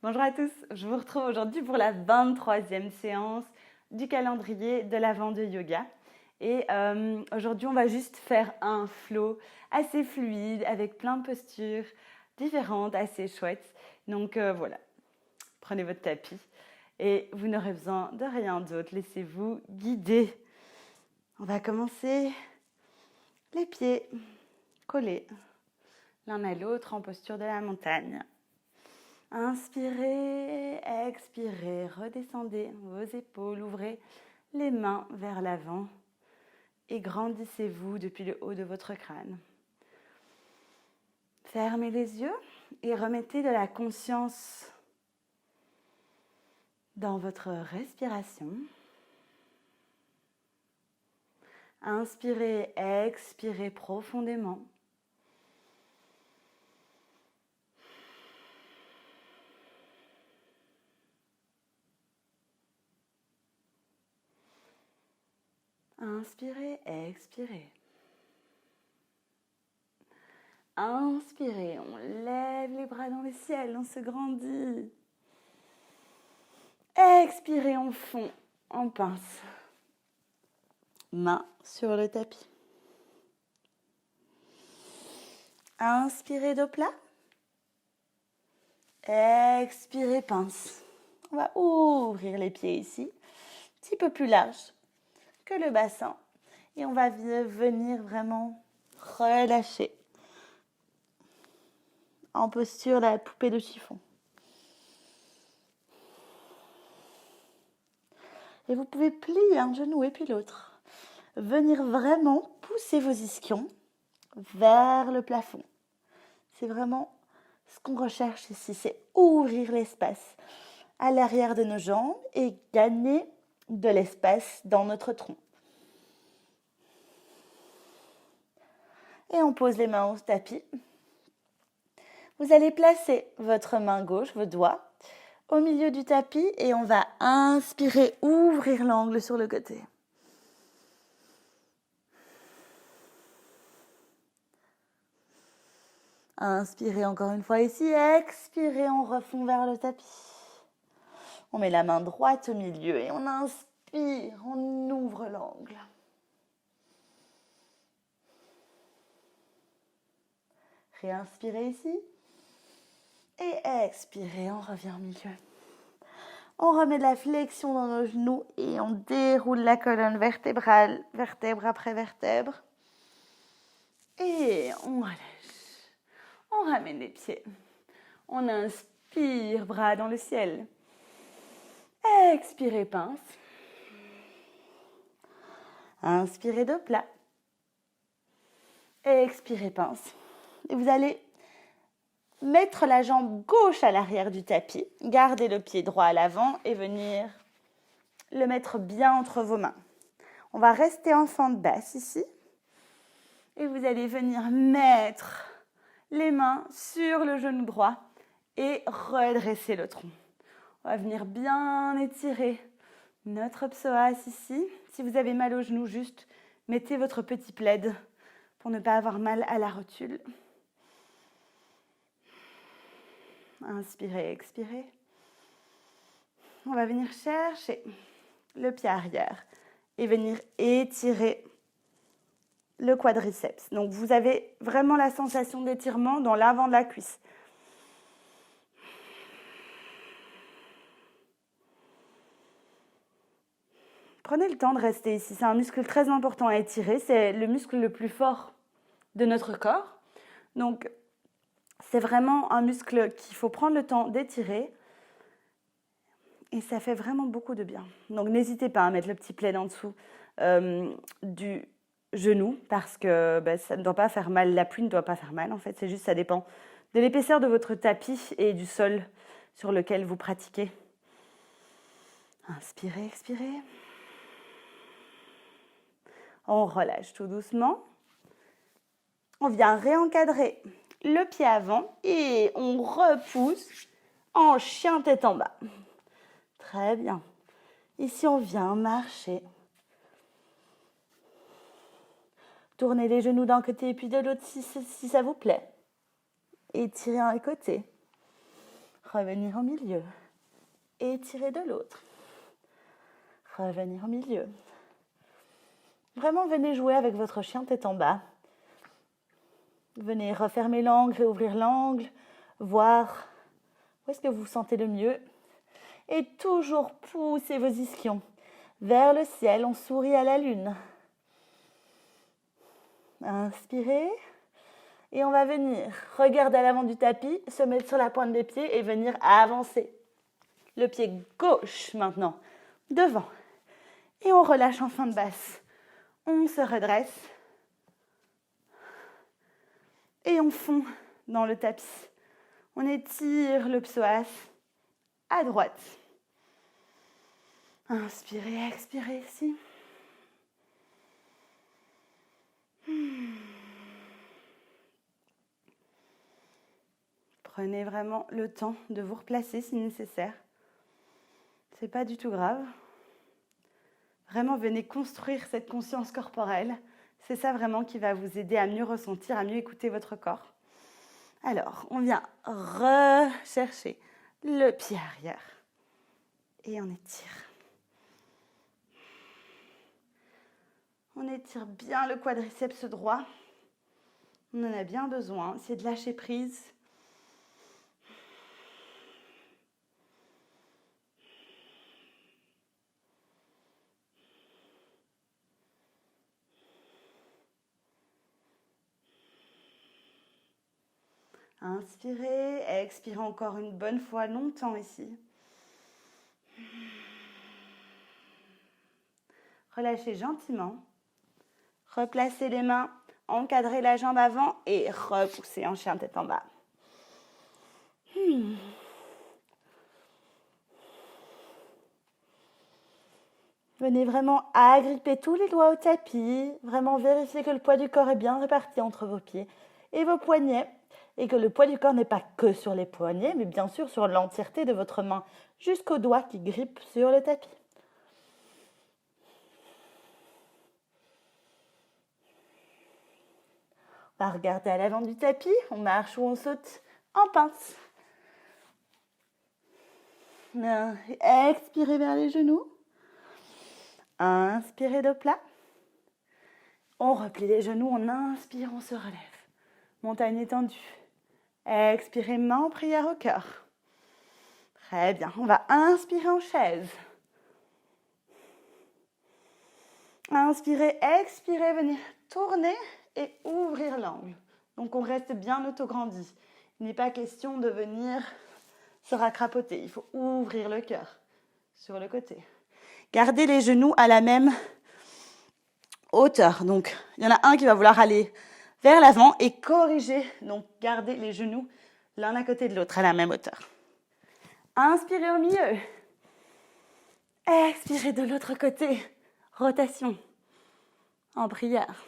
Bonjour à tous, je vous retrouve aujourd'hui pour la 23e séance du calendrier de l'Avent de yoga. Et aujourd'hui, on va juste faire un flow assez fluide avec plein de postures différentes, assez chouettes. Donc voilà, prenez votre tapis et vous n'aurez besoin de rien d'autre. Laissez-vous guider. On va commencer les pieds collés l'un à l'autre en posture de la montagne. Inspirez, expirez, redescendez vos épaules, ouvrez les mains vers l'avant et grandissez-vous depuis le haut de votre crâne. Fermez les yeux et remettez de la conscience dans votre respiration. Inspirez, expirez profondément. Inspirez, expirez. Inspirez, on lève les bras dans le ciel, on se grandit. Expirez, on fond, on pince. Main sur le tapis. Inspirez, dos plat. Expirez, pince. On va ouvrir les pieds ici, un petit peu plus large que le bassin. Et on va venir vraiment relâcher. En posture, la poupée de chiffon. Et vous pouvez plier un genou et puis l'autre. Venir vraiment pousser vos ischions vers le plafond. C'est vraiment ce qu'on recherche ici, c'est ouvrir l'espace à l'arrière de nos jambes et gagner de l'espace dans notre tronc. Et on pose les mains au tapis. Vous allez placer votre main gauche, vos doigts, au milieu du tapis et on va inspirer, ouvrir l'angle sur le côté. Inspirez encore une fois ici, expirez, on refond vers le tapis. On met la main droite au milieu et on inspire, on ouvre l'angle. Réinspirez ici. Et expirez, on revient au milieu. On remet de la flexion dans nos genoux et on déroule la colonne vertébrale, vertèbre après vertèbre. Et on relâche. On ramène les pieds. On inspire, bras dans le ciel. Expirez, pince. Inspirez, dos plat. Expirez, pince. Et vous allez mettre la jambe gauche à l'arrière du tapis, garder le pied droit à l'avant et venir le mettre bien entre vos mains. On va rester en fente basse ici et vous allez venir mettre les mains sur le genou droit et redresser le tronc. On va venir bien étirer notre psoas ici. Si vous avez mal au genou, juste mettez votre petit plaid pour ne pas avoir mal à la rotule. Inspirez, expirez. On va venir chercher le pied arrière et venir étirer le quadriceps. Donc, vous avez vraiment la sensation d'étirement dans l'avant de la cuisse. Prenez le temps de rester ici. C'est un muscle très important à étirer. C'est le muscle le plus fort de notre corps. Donc, c'est vraiment un muscle qu'il faut prendre le temps d'étirer. Et ça fait vraiment beaucoup de bien. Donc, n'hésitez pas à mettre le petit plaid en dessous du genou parce que ça ne doit pas faire mal. La pluie ne doit pas faire mal, en fait. C'est juste, ça dépend de l'épaisseur de votre tapis et du sol sur lequel vous pratiquez. Inspirez, expirez. On relâche tout doucement. On vient réencadrer le pied avant et on repousse en chien tête en bas. Très bien. Ici, on vient marcher. Tournez les genoux d'un côté et puis de l'autre si ça vous plaît. Étirez un côté. Revenir au milieu. Étirer de l'autre. Revenir au milieu. Vraiment, venez jouer avec votre chien tête en bas. Venez refermer l'angle, réouvrir l'angle, voir où est-ce que vous vous sentez le mieux. Et toujours poussez vos ischions vers le ciel. On sourit à la lune. Inspirez. Et on va venir regarder à l'avant du tapis, se mettre sur la pointe des pieds et venir avancer. Le pied gauche maintenant, devant. Et on relâche en fin de basse. On se redresse. Et on fond dans le tapis. On étire le psoas à droite. Inspirez, expirez ici. Prenez vraiment le temps de vous replacer si nécessaire. Ce n'est pas du tout grave. Vraiment, venez construire cette conscience corporelle. C'est ça vraiment qui va vous aider à mieux ressentir, à mieux écouter votre corps. Alors, on vient rechercher le pied arrière. Et on étire. On étire bien le quadriceps droit. On en a bien besoin. C'est de lâcher prise. Inspirez, expirez encore une bonne fois longtemps ici. Relâchez gentiment. Replacez les mains, encadrez la jambe avant et repoussez en chien tête en bas. Venez vraiment agripper tous les doigts au tapis. Vraiment vérifier que le poids du corps est bien réparti entre vos pieds et vos poignets. Et que le poids du corps n'est pas que sur les poignets, mais bien sûr sur l'entièreté de votre main, jusqu'aux doigts qui grippent sur le tapis. On va regarder à l'avant du tapis, on marche ou on saute en pince. Expirez vers les genoux. Inspirez de plat. On replie les genoux, on inspire, on se relève. Montagne étendue. Expirez, main en prière au cœur. Très bien, on va inspirer en chaise. Inspirez, expirez, venir tourner et ouvrir l'angle. Donc on reste bien autograndi. Il n'est pas question de venir se racrapoter. Il faut ouvrir le cœur sur le côté. Gardez les genoux à la même hauteur. Donc il y en a un qui va vouloir aller vers l'avant et corriger. Donc gardez les genoux l'un à côté de l'autre à la même hauteur. Inspirez au milieu. Expirez de l'autre côté. Rotation. En prière.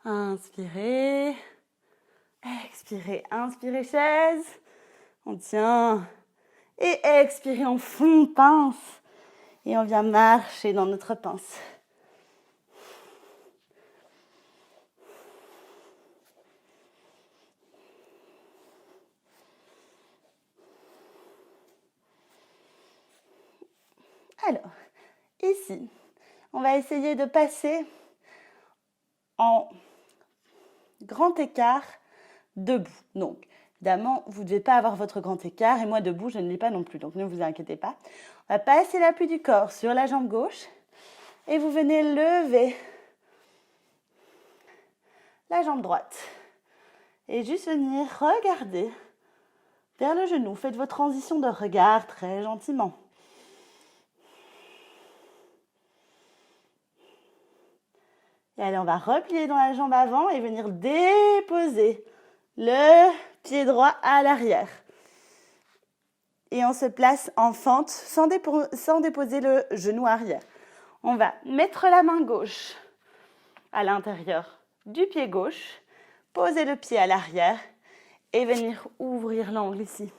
Inspirez. Expirez. Inspirez chaise. On tient. Et expirez en fond pince. Et on vient marcher dans notre pince. Alors, ici, on va essayer de passer en grand écart debout. Donc, évidemment, vous ne devez pas avoir votre grand écart et moi debout, je ne l'ai pas non plus, donc ne vous inquiétez pas. On va passer l'appui du corps sur la jambe gauche et vous venez lever la jambe droite. Et juste venir regarder vers le genou. Faites votre transition de regard très gentiment. Et allez, on va replier dans la jambe avant et venir déposer le pied droit à l'arrière. Et on se place en fente sans déposer le genou arrière. On va mettre la main gauche à l'intérieur du pied gauche, poser le pied à l'arrière et venir ouvrir l'angle ici.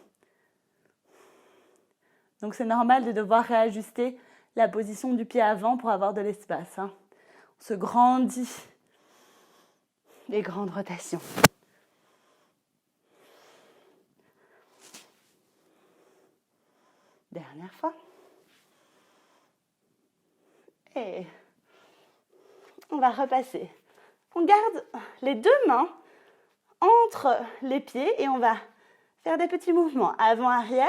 Donc c'est normal de devoir réajuster la position du pied avant pour avoir de l'espace. On se grandit. Les grandes rotations. Dernière fois. Et on va repasser. On garde les deux mains entre les pieds et on va faire des petits mouvements avant-arrière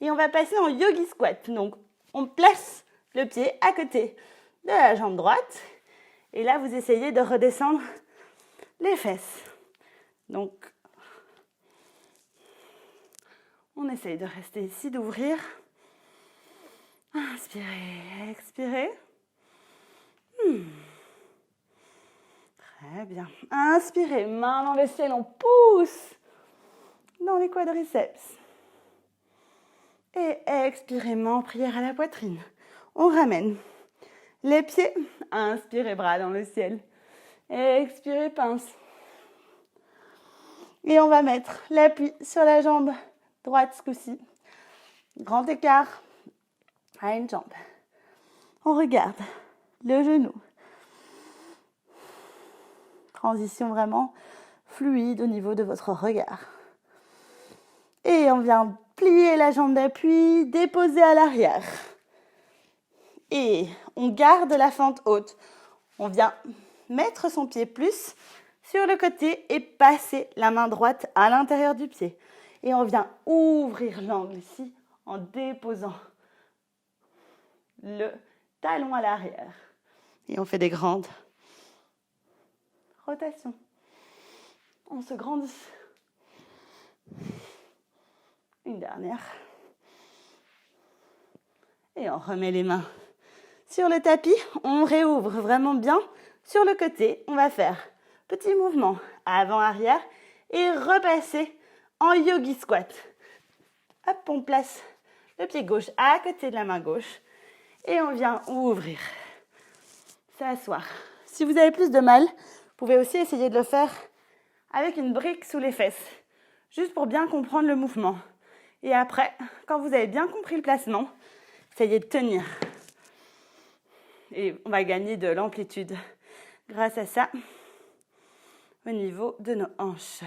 et on va passer en yogi squat. Donc, on place le pied à côté de la jambe droite et là, vous essayez de redescendre les fesses. Donc, on essaye de rester ici, d'ouvrir. Inspirez, expirez. Très bien. Inspirez, main dans le ciel, on pousse dans les quadriceps. Et expirez, main en prière à la poitrine. On ramène les pieds. Inspirez, bras dans le ciel. Expirez, pince. Et on va mettre l'appui sur la jambe droite ce coup-ci. Grand écart à une jambe. On regarde le genou. Transition vraiment fluide au niveau de votre regard. Et on vient plier la jambe d'appui, déposer à l'arrière. Et on garde la fente haute. On vient mettre son pied plus sur le côté et passer la main droite à l'intérieur du pied. Et on vient ouvrir l'angle ici en déposant le talon à l'arrière. Et on fait des grandes rotations. On se grandit. Une dernière. Et on remet les mains sur le tapis. On réouvre vraiment bien sur le côté. On va faire petit mouvement avant-arrière et repasser en yogi squat. Hop, on place le pied gauche à côté de la main gauche et on vient ouvrir, s'asseoir. Si vous avez plus de mal, vous pouvez aussi essayer de le faire avec une brique sous les fesses, juste pour bien comprendre le mouvement. Et après, quand vous avez bien compris le placement, essayez de tenir. Et on va gagner de l'amplitude grâce à ça au niveau de nos hanches.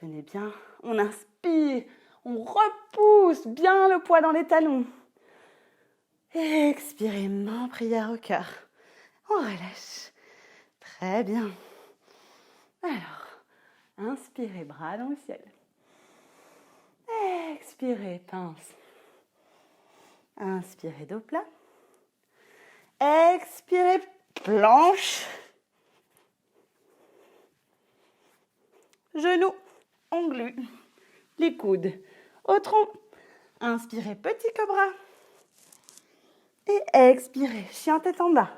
Tenez bien, on inspire, on repousse bien le poids dans les talons. Et expirez, main prière au cœur. On relâche. Très bien. Alors, inspirez, bras dans le ciel. Expirez, pince. Inspirez, dos plat. Expirez, planche. Genoux, ongles, les coudes au tronc. Inspirez, petit cobra. Et expirez, chien tête en bas.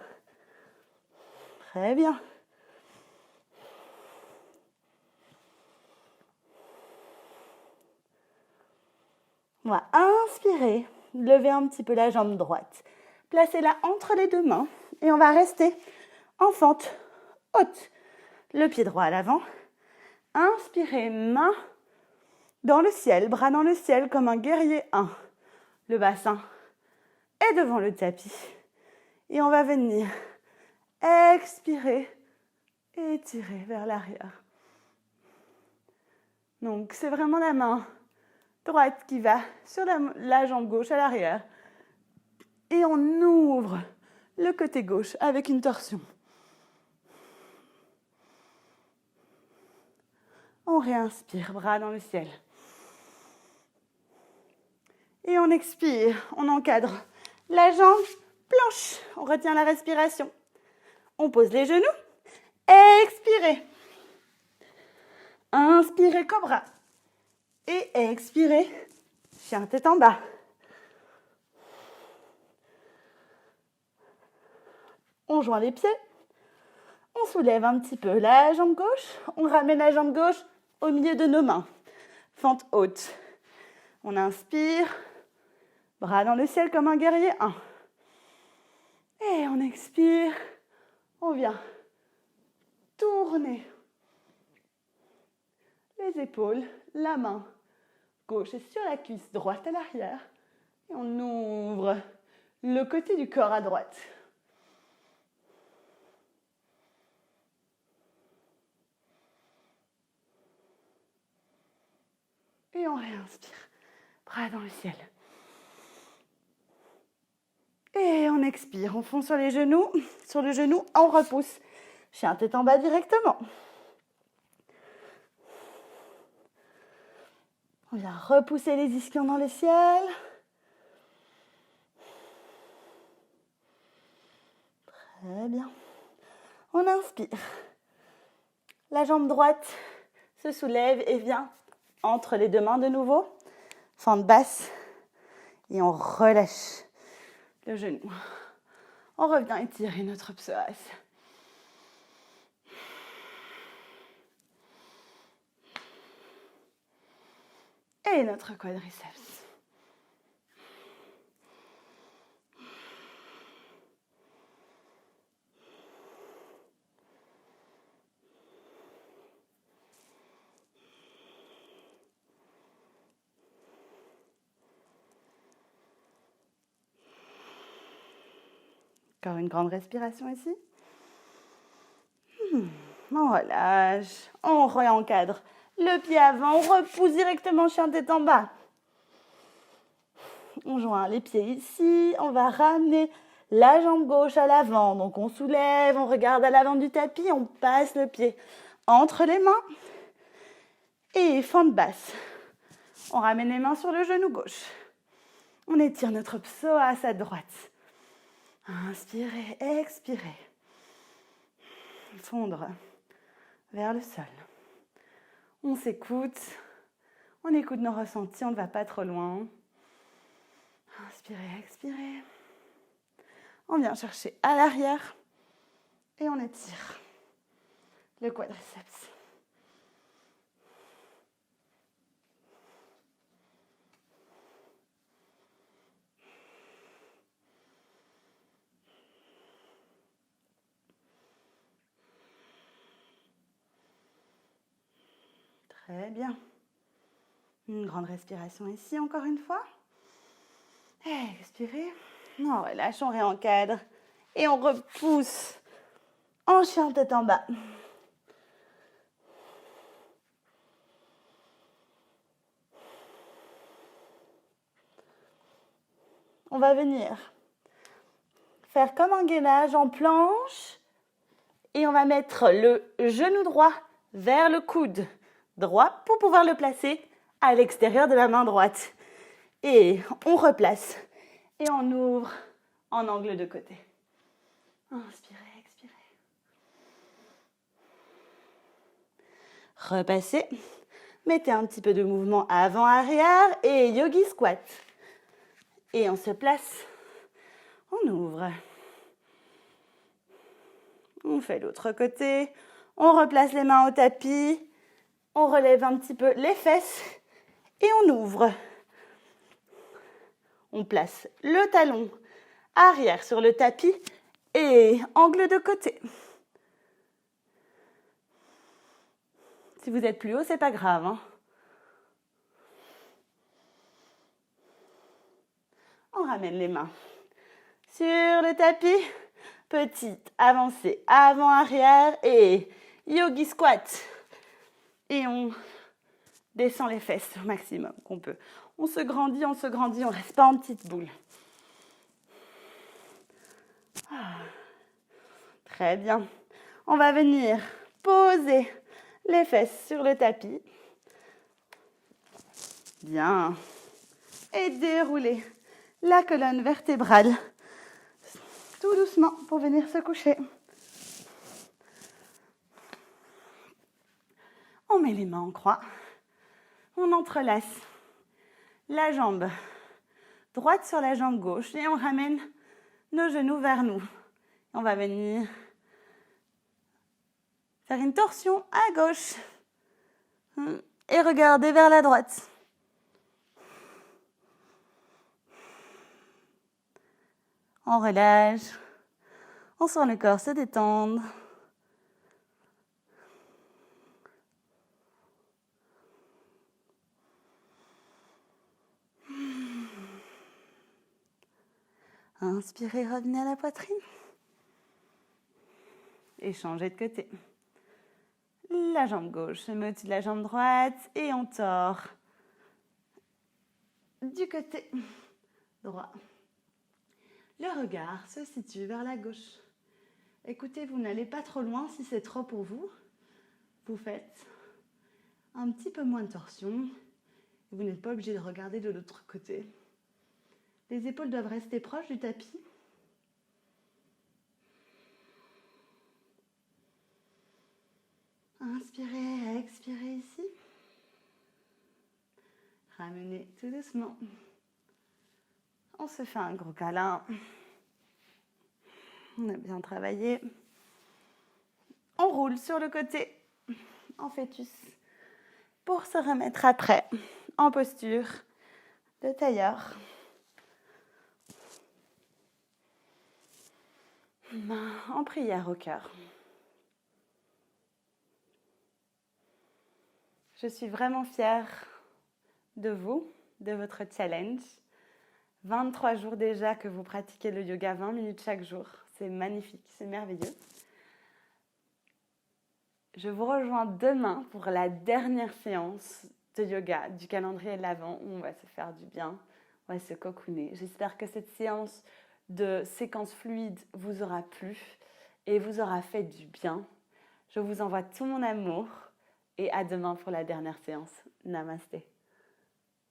Très bien. On va inspirer, lever un petit peu la jambe droite. Placez-la entre les deux mains et on va rester en fente haute. Le pied droit à l'avant. Inspirez, main dans le ciel, bras dans le ciel comme un guerrier 1. Le bassin est devant le tapis. Et on va venir expirer et étirer vers l'arrière. Donc c'est vraiment la main droite qui va sur la jambe gauche à l'arrière. Et on ouvre le côté gauche avec une torsion. On réinspire, bras dans le ciel. Et on expire, on encadre la jambe, planche. On retient la respiration. On pose les genoux. Expirez. Inspirez, cobra. Et expirez, chien tête en bas. On joint les pieds. On soulève un petit peu la jambe gauche. On ramène la jambe gauche au milieu de nos mains. Fente haute. On inspire. Bras dans le ciel comme un guerrier 1. Et on expire. On vient tourner les épaules, la main gauche est sur la cuisse droite à l'arrière. Et on ouvre le côté du corps à droite. Et on réinspire. Bras dans le ciel. Et on expire, on fond sur les genoux. Sur le genou, on repousse. Chien tête en bas directement. On vient repousser les ischions dans le ciel. Très bien. On inspire. La jambe droite se soulève et vient entre les deux mains de nouveau. Fente basse. Et on relâche le genou. On revient étirer notre psoas. Et notre quadriceps. Encore une grande respiration ici. On relâche, on réencadre. Le pied avant, on repousse directement chien tête en bas. On joint les pieds ici, on va ramener la jambe gauche à l'avant. Donc on soulève, on regarde à l'avant du tapis, on passe le pied entre les mains. Et fente basse. On ramène les mains sur le genou gauche. On étire notre psoas à droite. Inspirez, expirez. Fondre vers le sol. On s'écoute. On écoute nos ressentis, on ne va pas trop loin. Inspirez, expirez. On vient chercher à l'arrière et on étire le quadriceps. Très bien. Une grande respiration ici, encore une fois. Expirez. On relâche, on réencadre. Et on repousse en chien tête en bas. On va venir faire comme un gainage en planche. Et on va mettre le genou droit vers le coude droit pour pouvoir le placer à l'extérieur de la main droite. Et on replace. Et on ouvre en angle de côté. Inspirez, expirez. Repassez. Mettez un petit peu de mouvement avant-arrière et yogi squat. Et on se place. On ouvre. On fait l'autre côté. On replace les mains au tapis. On relève un petit peu les fesses. Et on ouvre. On place le talon arrière sur le tapis et angle de côté. Si vous êtes plus haut, c'est pas grave, hein. On ramène les mains sur le tapis. Petite avancée avant-arrière et yogi squat. Et on descend les fesses au maximum qu'on peut. On se grandit, on ne reste pas en petite boule. Très bien. On va venir poser les fesses sur le tapis. Bien. Et dérouler la colonne vertébrale tout doucement pour venir se coucher. On met les mains en croix. On entrelace la jambe droite sur la jambe gauche et on ramène nos genoux vers nous. On va venir faire une torsion à gauche et regarder vers la droite. On relâche, on sent le corps se détendre. Inspirez, revenez à la poitrine. Et changez de côté. La jambe gauche se met au-dessus de la jambe droite et on tord du côté droit. Le regard se situe vers la gauche. Écoutez, vous n'allez pas trop loin si c'est trop pour vous. Vous faites un petit peu moins de torsion. Vous n'êtes pas obligé de regarder de l'autre côté. Les épaules doivent rester proches du tapis. Inspirez, expirez ici. Ramenez tout doucement. On se fait un gros câlin. On a bien travaillé. On roule sur le côté en fœtus pour se remettre après en posture de tailleur. Main en prière au cœur. Je suis vraiment fière de vous, de votre challenge. 23 jours déjà que vous pratiquez le yoga 20 minutes chaque jour. C'est magnifique, c'est merveilleux. Je vous rejoins demain pour la dernière séance de yoga du calendrier de l'Avent où on va se faire du bien, on va se cocooner. J'espère que cette séance de séquence fluide vous aura plu et vous aura fait du bien. Je vous envoie tout mon amour et à demain pour la dernière séance. Namasté.